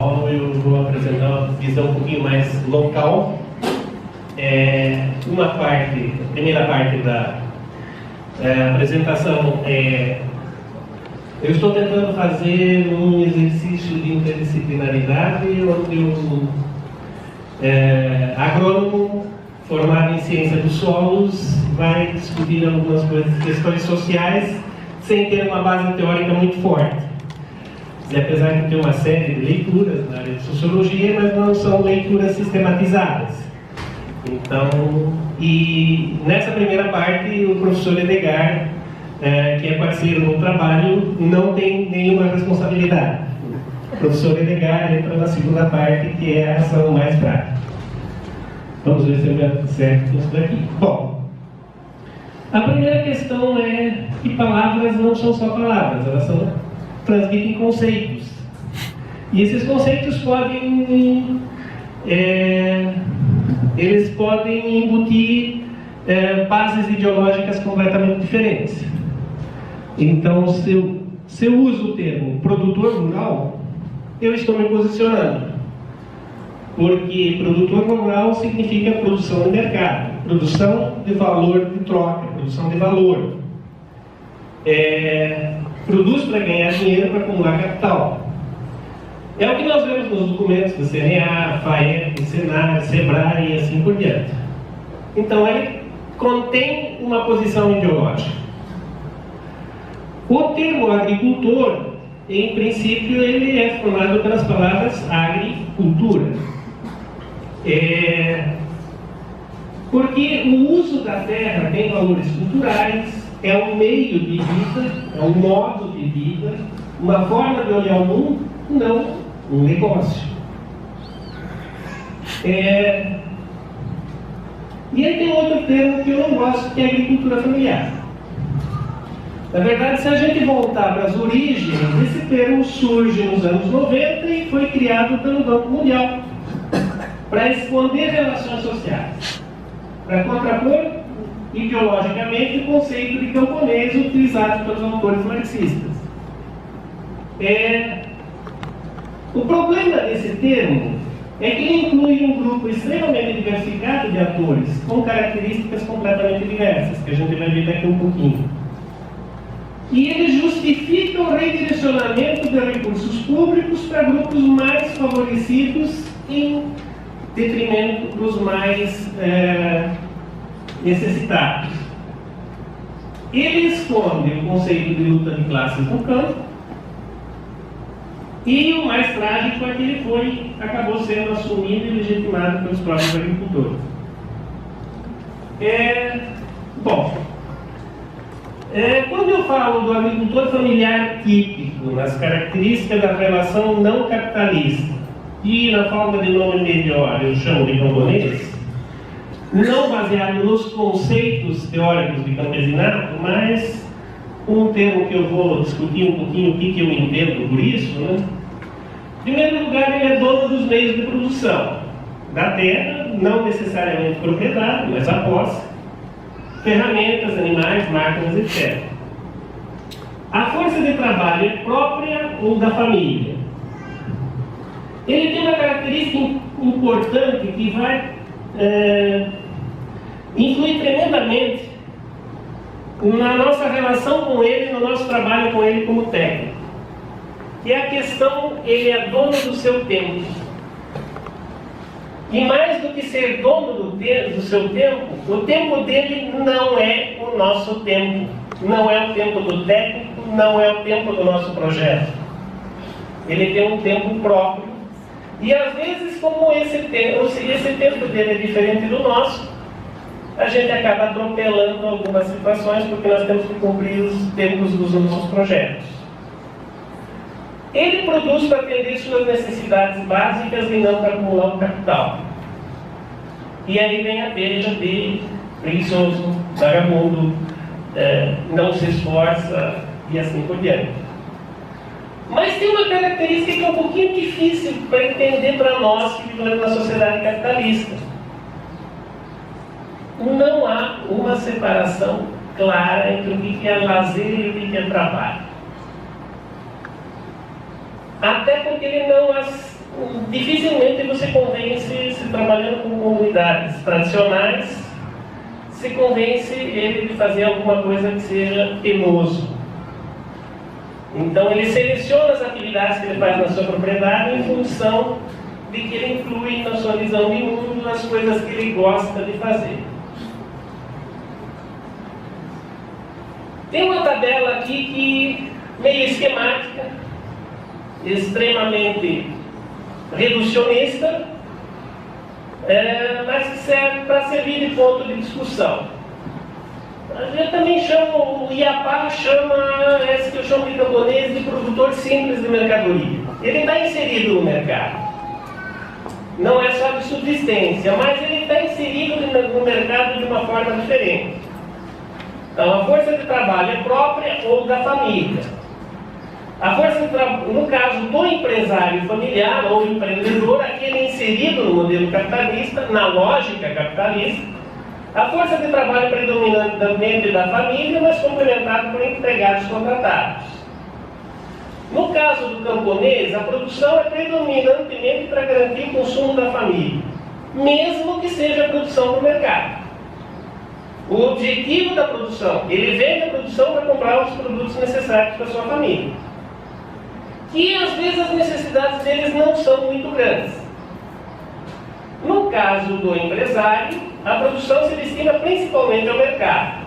Eu vou apresentar uma visão um pouquinho mais local. A primeira parte da apresentação eu estou tentando fazer um exercício de interdisciplinaridade onde o agrônomo formado em ciência dos solos vai discutir algumas questões sociais sem ter uma base teórica muito forte. Apesar de ter uma série de leituras na área de sociologia, mas não são leituras sistematizadas. Então, e nessa primeira parte, o professor Edgar, que é parceiro no trabalho, não tem nenhuma responsabilidade. O professor Edgar entra na segunda parte, que é a ação mais prática. Vamos ver se eu me acerto isso daqui. Bom, a primeira questão é que palavras não são só palavras, elas transmitem conceitos. E esses conceitos podem embutir bases ideológicas completamente diferentes. Então, se eu uso o termo produtor rural, eu estou me posicionando. Porque produtor rural significa produção de mercado, produção de valor de troca, produção de valor. Produz para ganhar dinheiro, para acumular capital. É o que nós vemos nos documentos do CNA, FAEP, Senar, Sebrae e assim por diante. Então, ele contém uma posição ideológica. O termo agricultor, em princípio, ele é formado pelas palavras agricultura. Porque o uso da terra tem valores culturais, é um meio de vida, é um modo de vida, uma forma de olhar o mundo, não um negócio. E aí tem outro termo que eu não gosto, que é agricultura familiar. Na verdade, se a gente voltar para as origens, esse termo surge nos anos 90 e foi criado pelo Banco Mundial para esconder relações sociais, para contrapor ideologicamente o conceito de camponês utilizado pelos autores marxistas. O problema desse termo é que ele inclui um grupo extremamente diversificado de atores com características completamente diversas, que a gente vai ver daqui um pouquinho. E ele justifica o redirecionamento de recursos públicos para grupos mais favorecidos em detrimento dos mais necessitados. Ele esconde o conceito de luta de classes no campo, e o mais trágico é que ele acabou sendo assumido e legitimado pelos próprios agricultores. Quando eu falo do agricultor familiar típico, nas características da relação não capitalista, e na forma de nome melhor eu chamo de camponês, não baseado nos conceitos teóricos de campesinato, mas um termo que eu vou discutir um pouquinho o que eu entendo por isso, né? Em primeiro lugar, ele é dono dos meios de produção da terra, não necessariamente propriedade, mas a posse, ferramentas, animais, máquinas, etc. A força de trabalho é própria ou da família. Ele tem uma característica importante que vai influi tremendamente na nossa relação com ele, no nosso trabalho com ele como técnico. E a questão, ele é dono do seu tempo. E mais do que ser dono do seu tempo, o tempo dele não é o nosso tempo. Não é o tempo do técnico, não é o tempo do nosso projeto. Ele tem um tempo próprio. E às vezes, como esse tempo dele é diferente do nosso, a gente acaba atropelando algumas situações porque nós temos que cumprir os tempos dos nossos projetos. Ele produz para atender suas necessidades básicas e não para acumular um capital. E aí vem a beija de preguiçoso, vagabundo, não se esforça e assim por diante. Mas tem uma característica que é um pouquinho difícil para entender para nós que vivemos na sociedade capitalista. Não há uma separação clara entre o que é lazer e o que é trabalho. Até porque ele trabalhando com comunidades tradicionais, se convence ele de fazer alguma coisa que seja penoso. Então ele seleciona as atividades que ele faz na sua propriedade em função de que ele inclui na sua visão de mundo as coisas que ele gosta de fazer. Tem uma tabela aqui que meio esquemática, extremamente reducionista, mas que serve para servir de ponto de discussão. A gente também chama, o IAPA chama esse que eu chamo de camponês de produtor simples de mercadoria. Ele está inserido no mercado. Não é só de subsistência, mas ele está inserido no mercado de uma forma diferente. Então, a força de trabalho é própria ou da família. A força de trabalho, no caso do empresário familiar ou empreendedor, aquele inserido no modelo capitalista, na lógica capitalista, a força de trabalho predominante dentro da família, mas complementado por empregados contratados. No caso do camponês, a produção é predominantemente para garantir o consumo da família, mesmo que seja a produção do mercado. O objetivo da produção, ele vende a produção para comprar os produtos necessários para a sua família. Que às vezes as necessidades deles não são muito grandes. No caso do empresário, a produção se destina principalmente ao mercado.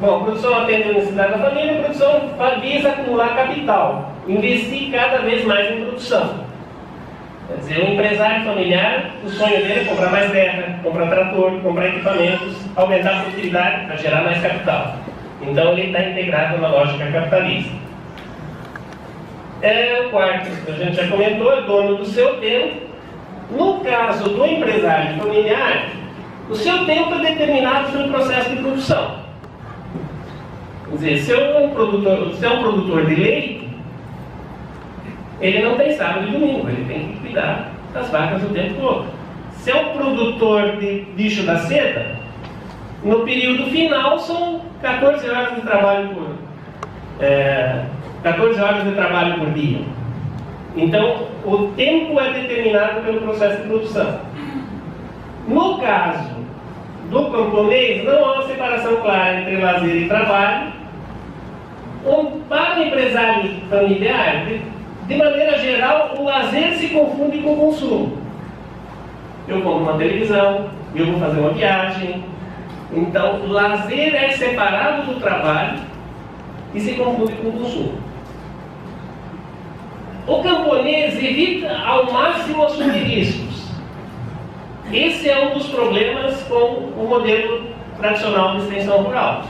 Bom, a produção atende a necessidade da família, a produção visa acumular capital, investir cada vez mais em produção. Quer dizer, o empresário familiar, o sonho dele é comprar mais terra, comprar trator, comprar equipamentos, aumentar a produtividade para gerar mais capital. Então ele está integrado na lógica capitalista. O quarto, a gente já comentou, é dono do seu tempo. No caso do empresário familiar, o seu tempo é determinado pelo processo de produção. Quer dizer, se é um produtor de leite, ele não tem sábado e domingo, ele tem que cuidar das vacas o tempo todo. Se é um produtor de bicho da seda, no período final são 14 horas de trabalho por dia. Então, o tempo é determinado pelo processo de produção. No caso do camponês, não há uma separação clara entre lazer e trabalho. Para o empresário familiar, de maneira geral, o lazer se confunde com o consumo. Eu compro uma televisão, eu vou fazer uma viagem. Então, o lazer é separado do trabalho e se confunde com o consumo. O camponês evita ao máximo assumir riscos. Esse é um dos problemas com o modelo tradicional de extensão rural.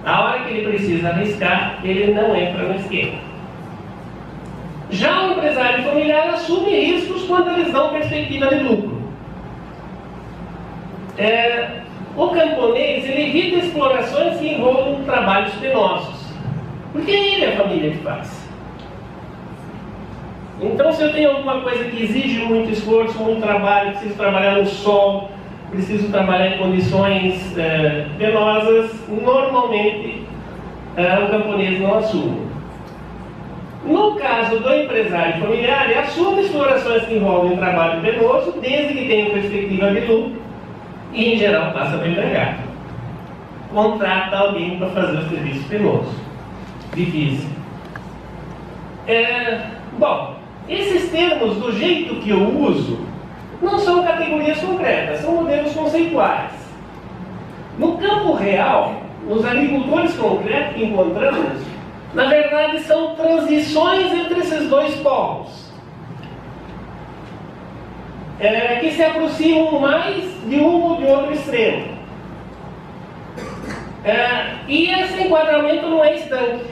A hora que ele precisa arriscar, ele não entra no esquema. Já o empresário familiar assume riscos quando eles dão perspectiva de lucro. O camponês, ele evita explorações que envolvam trabalhos penosos, porque ele é a família que faz. Então, se eu tenho alguma coisa que exige muito esforço, muito trabalho, preciso trabalhar no sol, preciso trabalhar em condições penosas, normalmente o camponês não assume. No caso do empresário familiar, ele assume explorações que envolvem trabalho penoso, desde que tenha perspectiva de lucro, e em geral passa para empregado. Contrata alguém para fazer o serviço penoso. Difícil. Bom, esses termos, do jeito que eu uso, não são categorias concretas, são modelos conceituais. No campo real, os agricultores concretos que encontramos, na verdade, são transições entre esses dois polos, que se aproximam mais de um ou de outro extremo. E esse enquadramento não é estanque.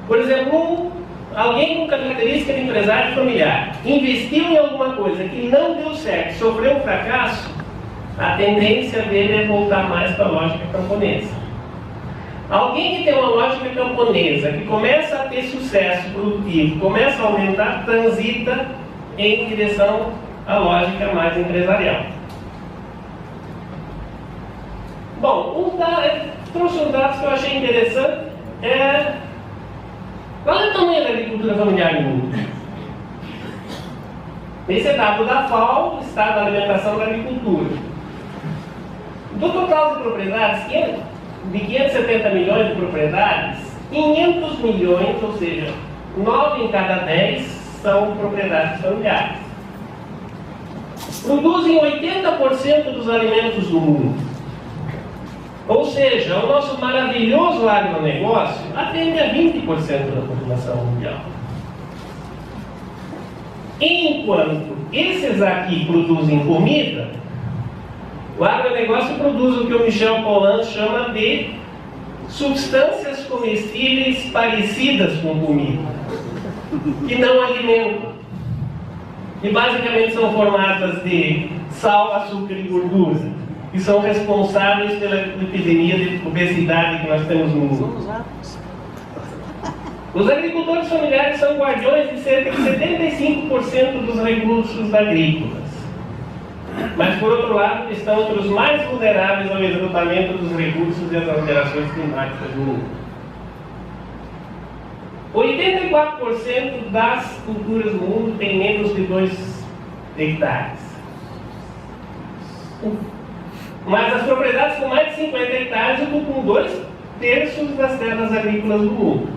Por exemplo, alguém com característica de empresário familiar investiu em alguma coisa que não deu certo, sofreu um fracasso, a tendência dele é voltar mais para a lógica camponesa. Alguém que tem uma lógica camponesa, que começa a ter sucesso produtivo, começa a aumentar, transita em direção à lógica mais empresarial. Bom, trouxe uns dados que eu achei interessante. Qual é o tamanho da agricultura familiar no mundo? Esse é dado da FAO, Estado da Alimentação e da Agricultura. Do total de propriedades, de 570 milhões de propriedades, 500 milhões, ou seja, 9 em cada 10 são propriedades familiares. Produzem 80% dos alimentos do mundo. Ou seja, o nosso maravilhoso agronegócio atende a 20% da população mundial. Enquanto esses aqui produzem comida, o agronegócio produz o que o Michel Pollan chama de substâncias comestíveis parecidas com comida, que não alimentam, que basicamente são formadas de sal, açúcar e gordura, que são responsáveis pela epidemia de obesidade que nós temos no mundo. Os agricultores familiares são guardiões de cerca de 75% dos recursos agrícolas. Mas, por outro lado, estão entre os mais vulneráveis ao esgotamento dos recursos e às alterações climáticas do mundo. 84% das culturas do mundo têm menos de 2 hectares. Mas as propriedades com mais de 50 hectares ocupam 2/3 das terras agrícolas do mundo,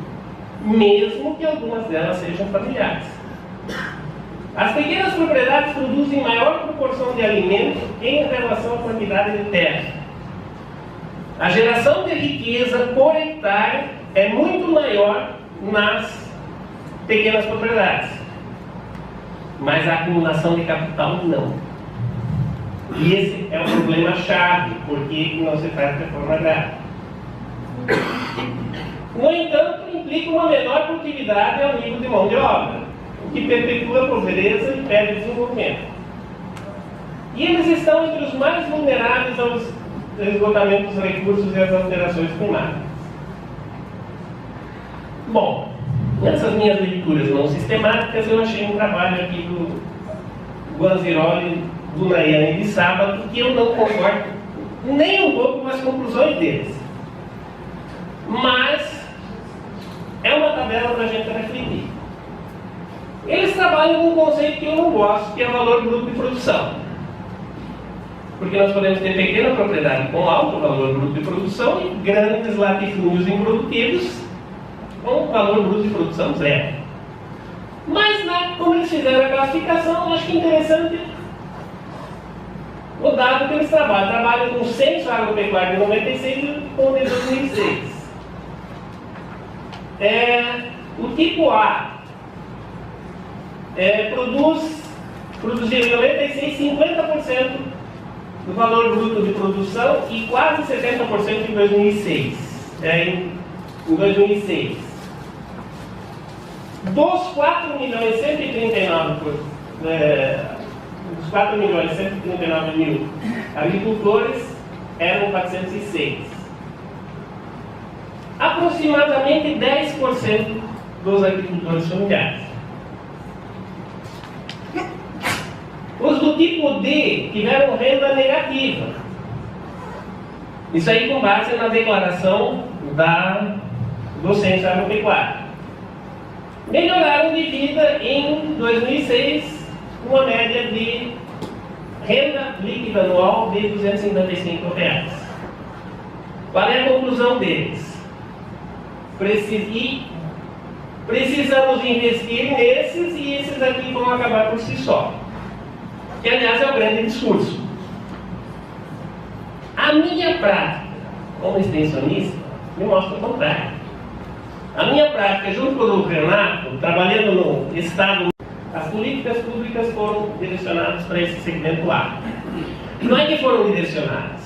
mesmo que algumas delas sejam familiares. As pequenas propriedades produzem maior proporção de alimento em relação à quantidade de terra. A geração de riqueza por hectare é muito maior nas pequenas propriedades, mas a acumulação de capital não. E esse é o problema-chave, porque não se faz reforma agrária. No entanto, implica uma menor produtividade ao nível de mão de obra, o que perpetua a pobreza e impede o desenvolvimento. E eles estão entre os mais vulneráveis ao esgotamento dos recursos e às alterações climáticas. Bom, nessas minhas leituras não sistemáticas, eu achei um trabalho aqui do Guanziroli, do Nayane de sábado, que eu não concordo nem um pouco com as conclusões deles. Mas é uma tabela para a gente refletir. Eles trabalham com um conceito que eu não gosto, que é o valor bruto de produção. Porque nós podemos ter pequena propriedade com alto valor bruto de produção e grandes latifúndios improdutivos com valor bruto de produção zero. Mas, como eles fizeram a classificação, eu acho que é interessante o dado que eles trabalham com o censo agropecuário de 96 e com o de 2006. O tipo A produzia 96, 50% do valor bruto de produção e quase 70% em 2006. Em 2006. Dos 4 milhões 139 dos 4 milhões 139 mil agricultores, eram 406. Aproximadamente 10% dos agricultores familiares. Os do tipo D tiveram renda negativa. Isso aí com base na declaração do Censo Agropecuário. Melhoraram de vida em 2006, uma média de renda líquida anual de R$ 255. Qual é a conclusão deles? Precisamos investir nesses e esses aqui vão acabar por si só. Que, aliás, é o grande discurso. A minha prática, como extensionista, me mostra o contrário. A minha prática, junto com o Renato, trabalhando no Estado, as políticas públicas foram direcionadas para esse segmento A. Não é que foram direcionadas.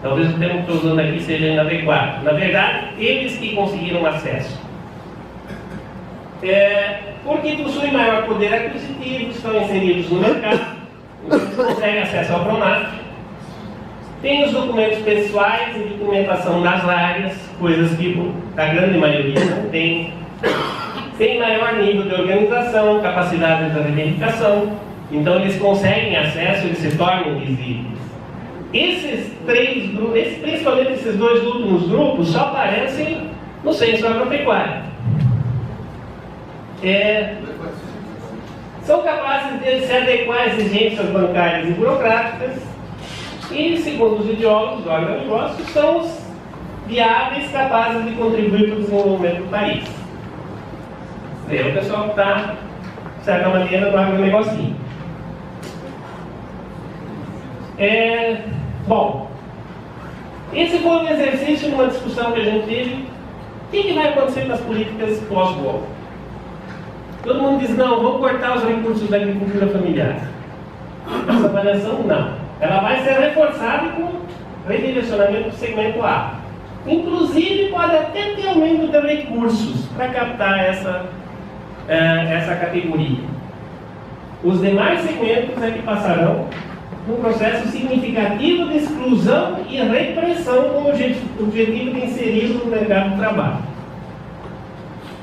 Talvez o termo que estou usando aqui seja inadequado. Na verdade, eles que conseguiram acesso. Porque possuem maior poder aquisitivo, estão inseridos no mercado, conseguem acesso ao Pronaf, têm os documentos pessoais e documentação das áreas, coisas que a grande maioria não tem. Tem maior nível de organização, capacidade de verificação, então eles conseguem acesso, eles se tornam visíveis. Esses três grupos, principalmente esses dois últimos grupos, só aparecem no censo agropecuário. São capazes de se adequar a exigências bancárias e burocráticas e, segundo os ideólogos do agronegócio, são os viáveis capazes de contribuir para o desenvolvimento do país. É o pessoal que está, de certa maneira, no agronegocinho. Bom, esse foi um exercício de uma discussão que a gente teve. O que vai acontecer com as políticas pós-golpe? Todo mundo diz, não, vamos cortar os recursos da agricultura familiar. Essa avaliação, não. Ela vai ser reforçada com redirecionamento do segmento A. Inclusive, pode até ter aumento de recursos para captar essa categoria. Os demais segmentos é que passarão por um processo significativo de exclusão e repressão com o objetivo de inseri-lo no mercado de trabalho.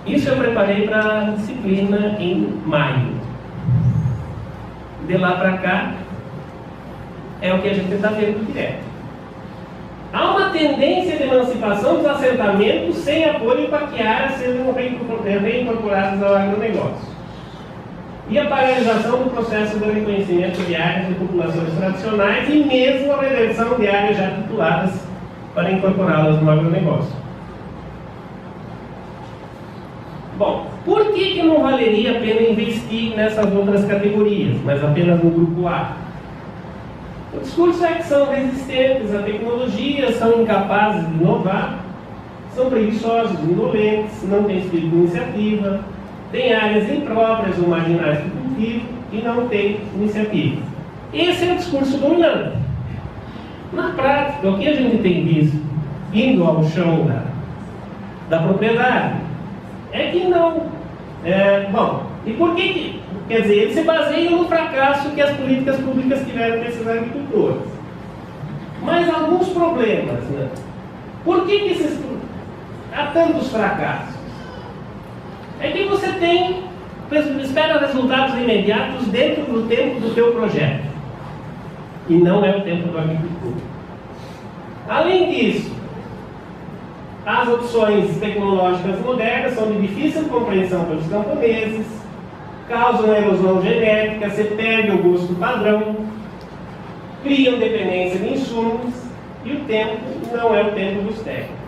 Isso eu preparei para a disciplina em maio. De lá para cá, é o que a gente está vendo direto. Há uma tendência de emancipação dos assentamentos sem apoio para que áreas sejam reincorporadas ao agronegócio. E a paralisação do processo de reconhecimento de áreas de populações tradicionais e mesmo a reversão de áreas já tituladas para incorporá-las no agronegócio. Bom, por que não valeria a pena investir nessas outras categorias, mas apenas no grupo A? O discurso é que são resistentes à tecnologia, são incapazes de inovar, são preguiçosos, indolentes, não têm espírito de iniciativa, têm áreas impróprias ou marginais de cultivo e não têm iniciativa. Esse é o discurso dominante. Na prática, o que a gente tem visto, indo ao chão da propriedade, é que não. Bom, e por que? Quer dizer, eles se baseiam no fracasso que as políticas públicas tiveram para esses agricultores. Mas alguns problemas, né? Por que há tantos fracassos? É que você espera resultados imediatos dentro do tempo do teu projeto. E não é o tempo do agricultor. Além disso, as opções tecnológicas modernas são de difícil compreensão pelos camponeses, causam erosão genética, você perde o gosto padrão, criam dependência de insumos e o tempo não é o tempo dos técnicos.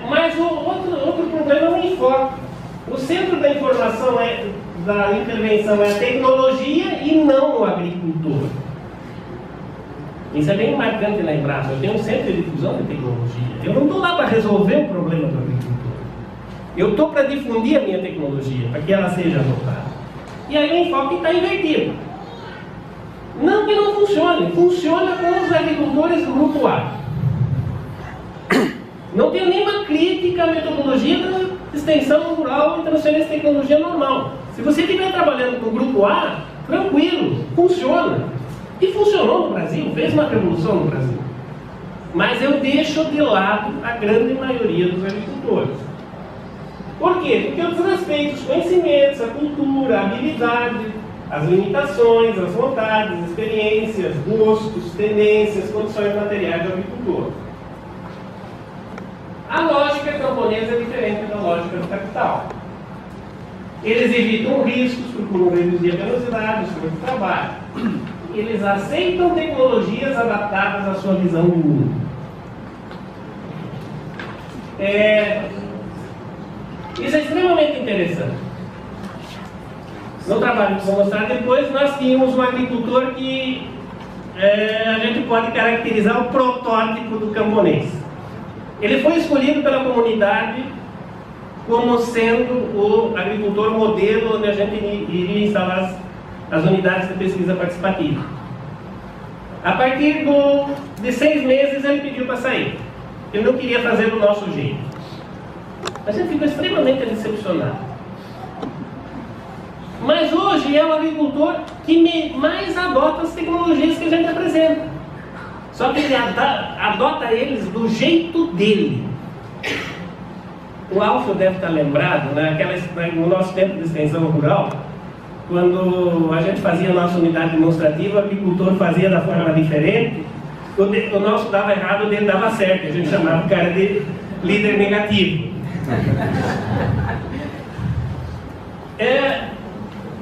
Mas o outro problema é o enfoque. O centro da informação, da intervenção é a tecnologia e não o agricultor. Isso é bem marcante na Embrapa. Eu tenho um centro de difusão de tecnologia. Eu não estou lá para resolver o problema do agricultor. Eu estou para difundir a minha tecnologia, para que ela seja adotada. E aí o enfoque está invertido. Não que não funcione. Funciona com os agricultores do grupo A. Não tenho nenhuma crítica à metodologia da extensão rural e transferência de tecnologia normal. Se você estiver trabalhando com o grupo A, tranquilo, funciona. E funcionou no Brasil, fez uma revolução no Brasil. Mas eu deixo de lado a grande maioria dos agricultores. Por quê? Porque eu desrespeito os conhecimentos, a cultura, a habilidade, as limitações, as vontades, as experiências, gostos, tendências, condições materiais do agricultor. A lógica camponesa é diferente da lógica do capital. Eles evitam riscos, procuram reduzir a velocidade, o esforço de trabalho. Eles aceitam tecnologias adaptadas à sua visão do mundo. Isso é extremamente interessante. No trabalho que vou mostrar depois, nós tínhamos um agricultor que a gente pode caracterizar o protótipo do camponês. Ele foi escolhido pela comunidade como sendo o agricultor modelo onde a gente iria instalar as unidades de pesquisa participativa. A partir de 6 meses ele pediu para sair. Ele não queria fazer do nosso jeito. A gente ficou extremamente decepcionado. Mas hoje é o agricultor que mais adota as tecnologias que a gente apresenta. Só que ele adota eles do jeito dele. O Alfio deve estar lembrado, no nosso tempo de extensão rural, quando a gente fazia a nossa unidade demonstrativa, o agricultor fazia da forma diferente, o nosso dava errado, o dele dava certo. A gente chamava o cara de líder negativo.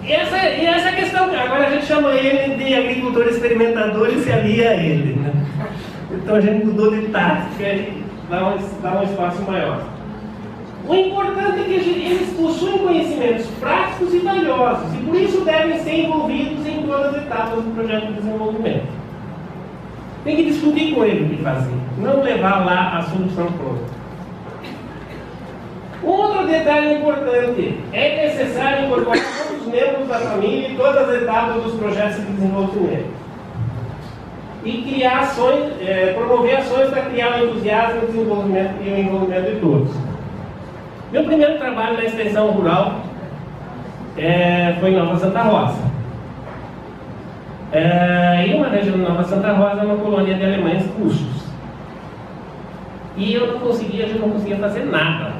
Essa questão, agora a gente chama ele de agricultor experimentador e se alia a ele, né? Então a gente mudou de tática e dá um espaço maior. O importante é que eles possuem conhecimentos práticos e valiosos, e por isso devem ser envolvidos em todas as etapas do projeto de desenvolvimento. Tem que discutir com ele o que fazer, não levar lá a solução pronta. Um outro detalhe importante é necessário incorporar todos os membros da família em todas as etapas dos projetos de desenvolvimento. E criar ações, promover ações para criar o entusiasmo e o envolvimento de todos. Meu primeiro trabalho na extensão rural foi em Nova Santa Rosa. E uma região de Nova Santa Rosa é uma colônia de alemães russos. E a gente não conseguia fazer nada.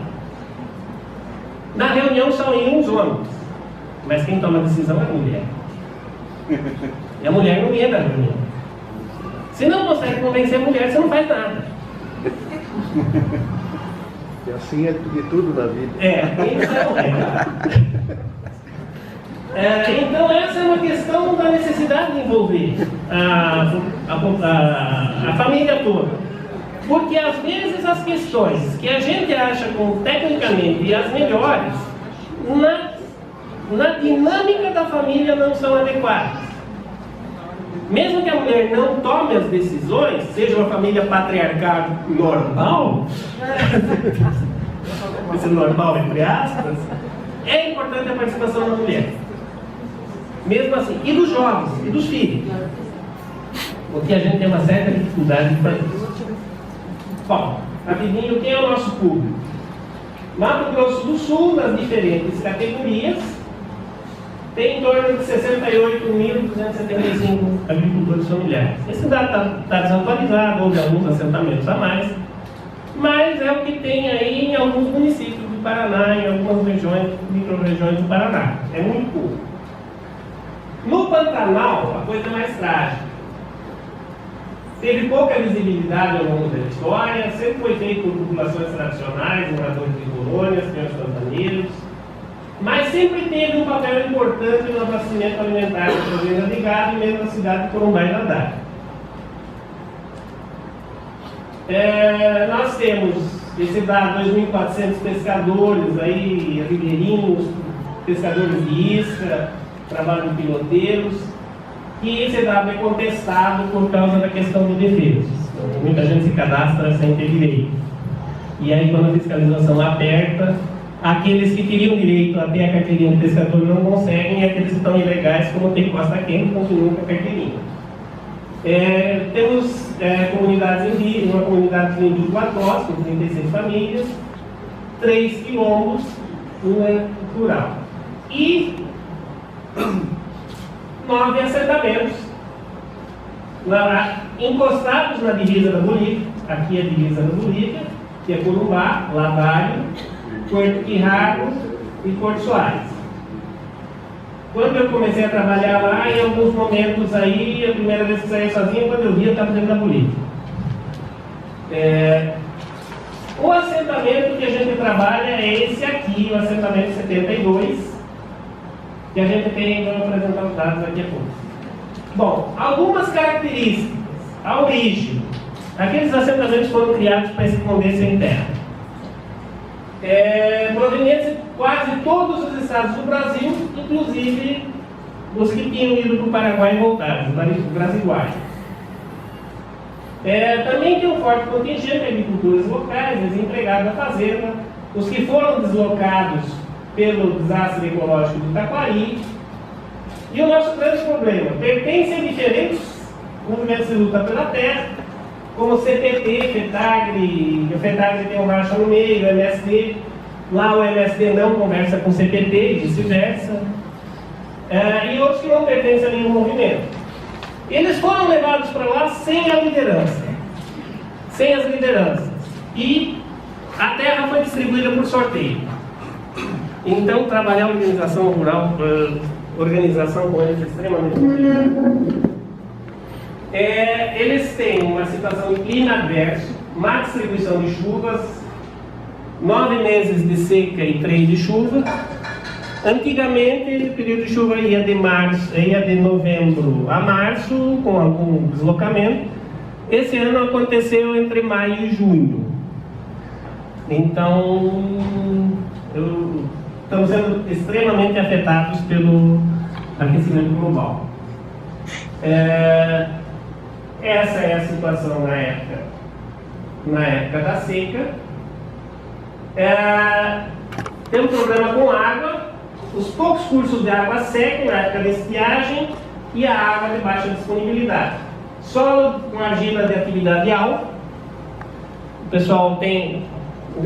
Na reunião só iam os homens, mas quem toma a decisão é a mulher. E a mulher não ia na reunião. Se não consegue convencer a mulher, você não faz nada. E assim é de tudo na vida. Então essa é uma questão da necessidade de envolver a família toda. Porque às vezes as questões que a gente acha como tecnicamente as melhores, na dinâmica da família não são adequadas. Mesmo que a mulher não tome as decisões, seja uma família patriarcal normal, esse normal entre aspas, é importante a participação da mulher. Mesmo assim, e dos jovens, e dos filhos. Porque a gente tem uma certa dificuldade para isso. Bom, rapidinho, quem é o nosso público? Mato Grosso do Sul, nas diferentes categorias, tem em torno de 68.275 agricultores familiares. Esse dado está desatualizado, houve alguns assentamentos a mais, mas é o que tem aí em alguns municípios do Paraná, em algumas regiões, micro-regiões do Paraná. É muito pouco. No Pantanal, a coisa é mais trágica. Teve pouca visibilidade ao longo da história, sempre foi feito por populações tradicionais, moradores de colônias, peões pantaneiros, mas sempre teve um papel importante no abastecimento alimentar da província de gado, mesmo na cidade de Corumbá e Dadá. Nós temos esse dado, 2.400 pescadores, aí, ribeirinhos, pescadores de isca, trabalho de piloteiros, e esse dado é contestado por causa da questão de defesas. Muita gente se cadastra sem ter direito. E aí, quando a fiscalização aperta, aqueles que teriam direito a ter a carteirinha de pescador não conseguem, e aqueles que estão ilegais, como tem costa quente, continuam com a carteirinha. Temos comunidades indígenas, uma comunidade de índios Guatós, com 36 famílias, 3 quilombos, uma rural. E 9 assentamentos encostados na divisa da Bolívia. Aqui é a divisa da Bolívia, que é Corumbá, Ladário, Porto Quirrago e Porto Soares. Quando eu comecei a trabalhar lá, em alguns momentos aí, a primeira vez que saí sozinho, quando eu vi, eu estava dentro da Bolívia. O assentamento que a gente trabalha é esse aqui, o assentamento 72, que a gente tem, vamos apresentar os dados daqui a pouco. Bom, algumas características. A origem. Aqueles assentamentos foram criados para esconder sem terra. Provenientes de quase todos os estados do Brasil, inclusive os que tinham ido para o Paraguai e voltaram, os brasileiros. Também tem um forte contingente de agricultores locais, desempregados da fazenda, os que foram deslocados pelo desastre ecológico do Taquari. E o nosso grande problema, pertencem a diferentes movimentos de luta pela terra, como o CPT, FETAGRE, o FETAGRE tem um racha no meio, o MST, lá o MST não conversa com o CPT e vice-versa, e outros que não pertencem a nenhum movimento. Eles foram levados para lá sem a liderança, sem as lideranças, e a terra foi distribuída por sorteio. Então, trabalhar a organização rural, organização com eles é extremamente complicado. Eles têm uma situação de clima adverso, má distribuição de chuvas, 9 meses de seca e 3 de chuva. Antigamente, o período de chuva ia de novembro a março, com algum deslocamento. Esse ano aconteceu entre maio e junho. Então, estamos sendo extremamente afetados pelo aquecimento global. Essa é a situação na época da seca. Tem um problema com água. Os poucos cursos de água secam na época da estiagem e a água de baixa disponibilidade. Solo com argila de atividade alta. O pessoal tem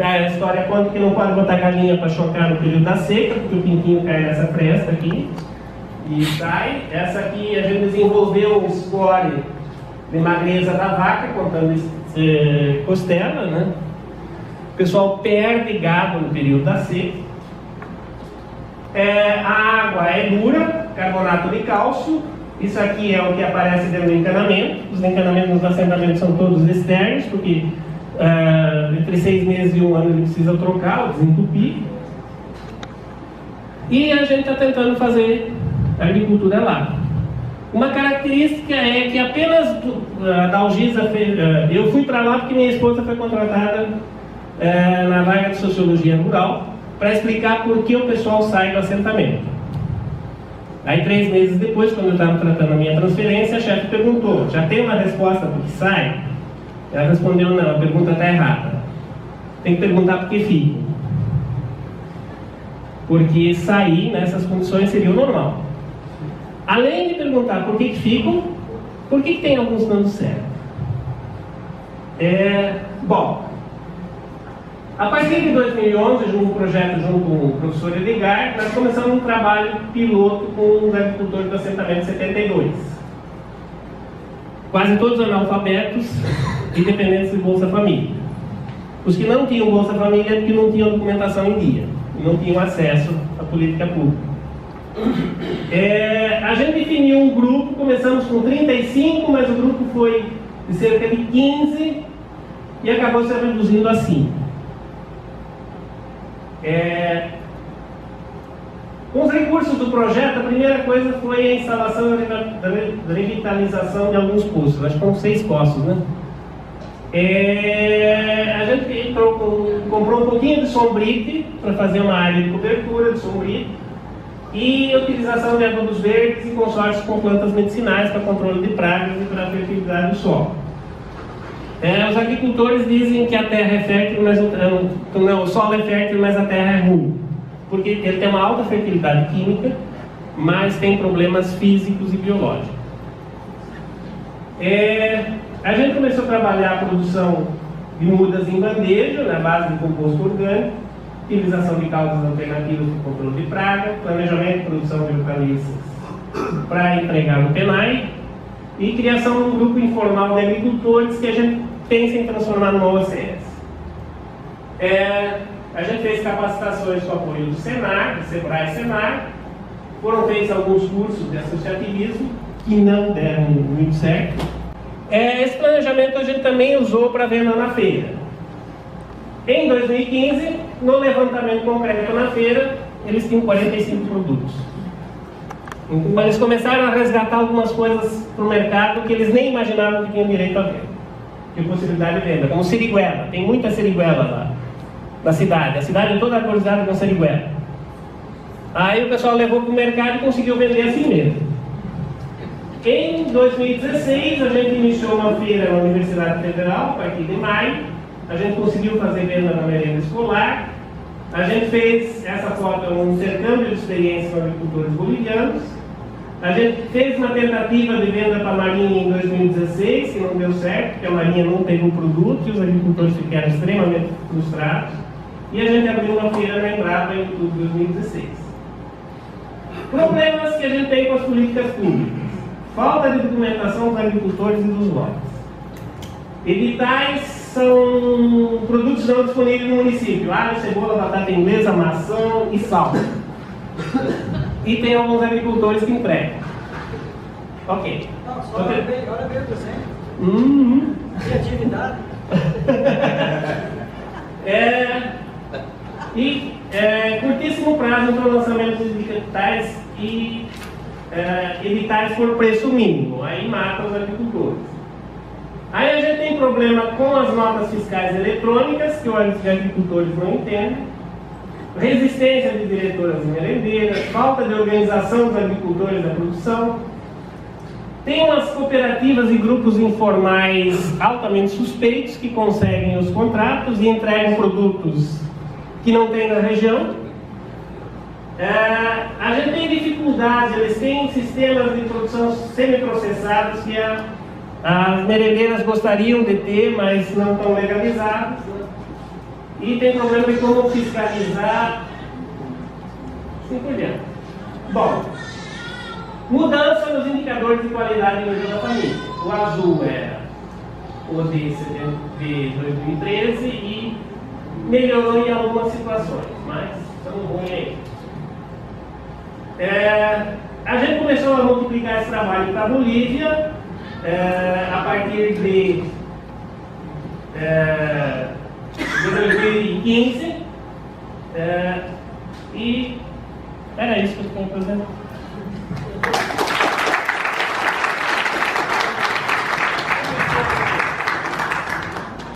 a história conta que não pode botar galinha para chocar no período da seca, porque o pintinho cai nessa fresta aqui e sai. Essa aqui a gente desenvolveu um score de magreza da vaca, contando costela, né? O pessoal perde gado no período da seca. A água é dura, carbonato de cálcio. Isso aqui é o que aparece dentro do encanamento. Os encanamentos nos assentamentos são todos externos, porque entre 6 meses e 1 ano ele precisa trocar ou desentupir. E a gente está tentando fazer agricultura lá. Uma característica é que apenas a Dalgisa eu fui para lá porque minha esposa foi contratada na vaga de Sociologia Rural para explicar por que o pessoal sai do assentamento. Aí 3 meses depois, quando eu estava tratando a minha transferência, a chefe perguntou: já tem uma resposta por que sai? Ela respondeu: não, a pergunta está errada. Tem que perguntar por que fica. Porque sair nessas condições seria o normal. Além de perguntar por que ficam, por que tem alguns dando certo? Bom, a partir de 2011, um projeto junto com o professor Edgar, nós começamos um trabalho piloto com os agricultores do assentamento 72. Quase todos analfabetos e dependentes de Bolsa Família. Os que não tinham Bolsa Família é porque não tinham documentação em dia, e não tinham acesso à política pública. A gente definiu um grupo, começamos com 35, mas o grupo foi de cerca de 15 e acabou se reduzindo a 5. Com os recursos do projeto, a primeira coisa foi a instalação da revitalização de alguns poços. Acho que foram 6 poços, né? A gente comprou um pouquinho de sombrite para fazer uma área de cobertura de sombrite e utilização de adubos verdes e consórcio com plantas medicinais para controle de pragas e para a fertilidade do solo. Os agricultores dizem que a terra é fértil, mas o solo é fértil, mas a terra é ruim, porque ele tem uma alta fertilidade química, mas tem problemas físicos e biológicos. A gente começou a trabalhar a produção de mudas em bandeja, na base de composto orgânico, utilização de causas alternativas para o controle de praga, planejamento e produção de hortaliças para entregar no PENAI e criação de um grupo informal de agricultores que a gente pensa em transformar numa OCS. A gente fez capacitações com apoio do Senar, do Sebrae e Senar. Foram feitos alguns cursos de associativismo que não deram muito certo. Esse planejamento a gente também usou para venda na feira. Em 2015, no levantamento concreto na feira, eles tinham 45 produtos. Então, eles começaram a resgatar algumas coisas para o mercado que eles nem imaginavam que tinham direito a venda. Que possibilidade de venda, como siriguela. Tem muita siriguela lá na cidade. A cidade é toda arborizada com siriguela. Aí o pessoal levou para o mercado e conseguiu vender assim mesmo. Em 2016, a gente iniciou uma feira na Universidade Federal, a partir de maio. A gente conseguiu fazer venda na merenda escolar. A gente fez, essa foto, um intercâmbio de experiência com agricultores bolivianos. A gente fez uma tentativa de venda para a Marinha em 2016, que não deu certo, porque a Marinha não teve um produto e os agricultores ficaram extremamente frustrados. E a gente abriu uma feira na Embrapa em outubro de 2016. Problemas que a gente tem com as políticas públicas. Falta de documentação dos agricultores e dos lotes. Editais são produtos não disponíveis no município. Alho, cebola, batata inglesa, maçã e sal. E tem alguns agricultores que empregam. Ok. Não, só olha bem o exemplo. Criatividade. fazem para o lançamento de capitais e editais por preço mínimo, aí mata os agricultores. Aí a gente tem problema com as notas fiscais eletrônicas, que os agricultores não entendem, resistência de diretoras e merendeiras, falta de organização dos agricultores da produção. Tem umas cooperativas e grupos informais altamente suspeitos que conseguem os contratos e entregam produtos que não tem na região. A gente tem dificuldade, eles têm sistemas de produção semi-processados que as merendeiras gostariam de ter, mas não estão legalizados. E tem problema de como fiscalizar, assim por diante. Bom, mudança nos indicadores de qualidade no da família. O azul era o de 2013 e melhorou em algumas situações, mas estamos ruins aí. A gente começou a multiplicar esse trabalho para a Bolívia a partir de 2015 e era isso que eu estou fazendo.